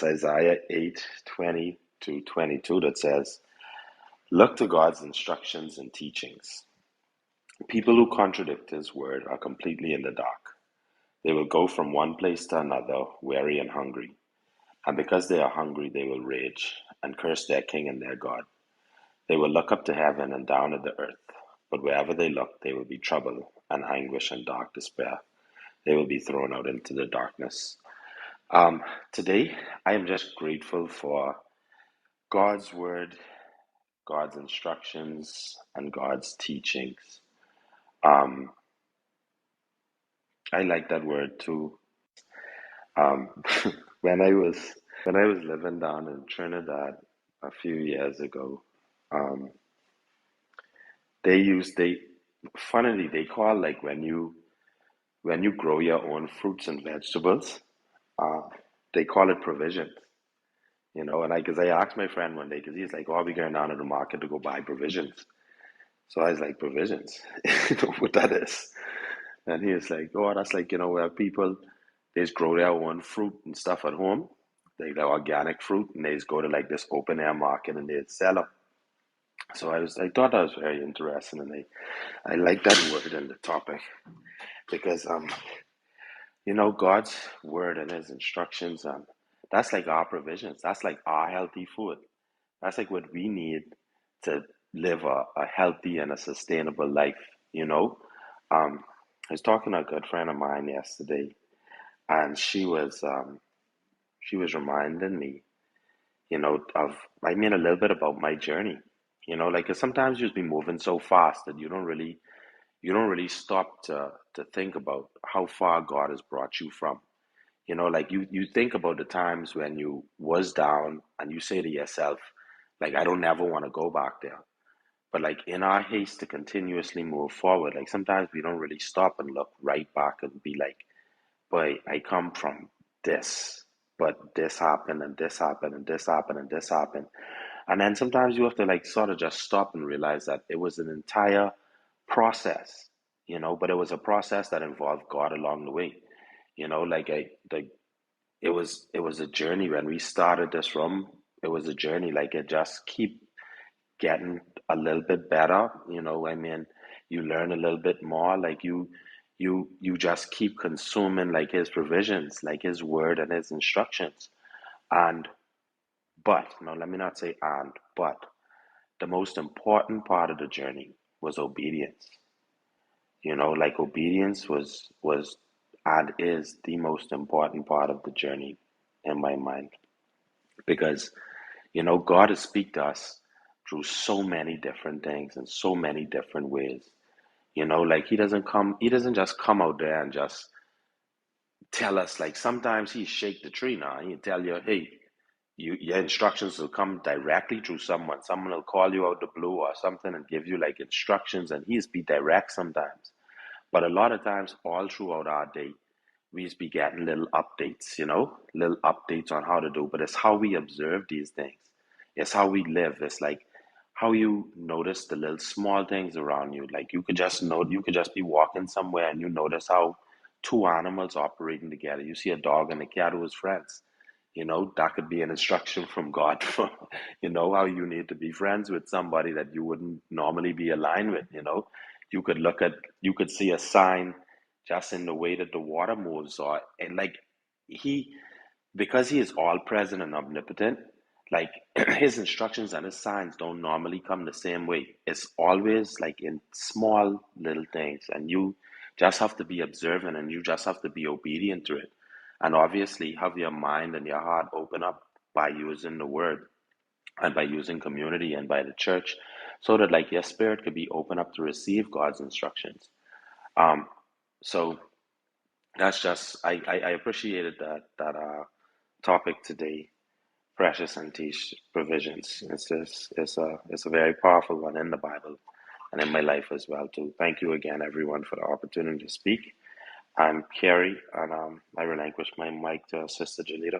Isaiah 8:20-22 that says, "Look to God's instructions and teachings. People who contradict His word are completely in the dark. They will go from one place to another, weary and hungry. And because they are hungry, they will rage and curse their king and their God. They will look up to heaven and down at the earth. But wherever they look, there will be trouble and anguish and dark despair. They will be thrown out into the darkness." Today, I am just grateful for God's word, God's instructions, and God's teachings. Um, I like that word too. Um, when I was living down in Trinidad a few years ago, um, they funnily they call like when you grow your own fruits and vegetables, uh, they call it provision. And because I asked my friend one day, because he's like, "Oh, we going down to the market to go buy provisions." So I was like, "Provisions?" You know what that is? And he was like, "Oh, that's like, where people, they just grow their own fruit and stuff at home, like the organic fruit, and they just go to like this open air market and they sell them." So I thought that was very interesting, and I like that word and the topic because, God's word and His instructions, that's like our provisions. That's like our healthy food. That's like what we need to live a healthy and a sustainable life, you know? I was talking to a good friend of mine yesterday, and she was reminding me, a little bit about my journey. Like 'cause sometimes you just be moving so fast that you don't really stop to think about how far God has brought you from. Like you think about the times when you was down and you say to yourself, like, I don't ever want to go back there. But like in our haste to continuously move forward, like sometimes we don't really stop and look right back and be like, boy, I come from this, but this happened and this happened and this happened and this happened. And then sometimes you have to like sort of just stop and realize that it was an entire process, but it was a process that involved God along the way. Like it was a journey when we started this room. It was a journey, like it just keep getting a little bit better. You learn a little bit more, like you just keep consuming like His provisions, like His word and His instructions. And but no, let me not say but the most important part of the journey was obedience. Like obedience was and is the most important part of the journey in my mind, because God has speak to us through so many different things and so many different ways. Like he doesn't just come out there and just tell us. Like sometimes He shake the tree now. He tell you, hey, your instructions will come directly through someone. Someone will call you out the blue or something and give you like instructions, and He's be direct sometimes. But a lot of times, all throughout our day, we just be getting little updates, little updates on how to do. But it's how we observe these things. It's how we live. It's like how you notice the little small things around you. Like you could just be walking somewhere and you notice how two animals operating together. You see a dog and a cat who is friends. That could be an instruction from God for, how you need to be friends with somebody that you wouldn't normally be aligned with. You could see a sign just in the way that the water moves, or and like he, because He is all present and omnipotent, like His instructions and His signs don't normally come the same way. It's always like in small little things, and you just have to be observant and you just have to be obedient to it. And obviously, have your mind and your heart open up by using the word and by using community and by the church, so that like your spirit could be open up to receive God's instructions. Um, so that's just I appreciated that topic today, precious and teach provisions. It's a very powerful one in the Bible and in my life as well too. Thank you again, everyone, for the opportunity to speak. I'm Kerry, and I relinquish my mic to Sister Jalita.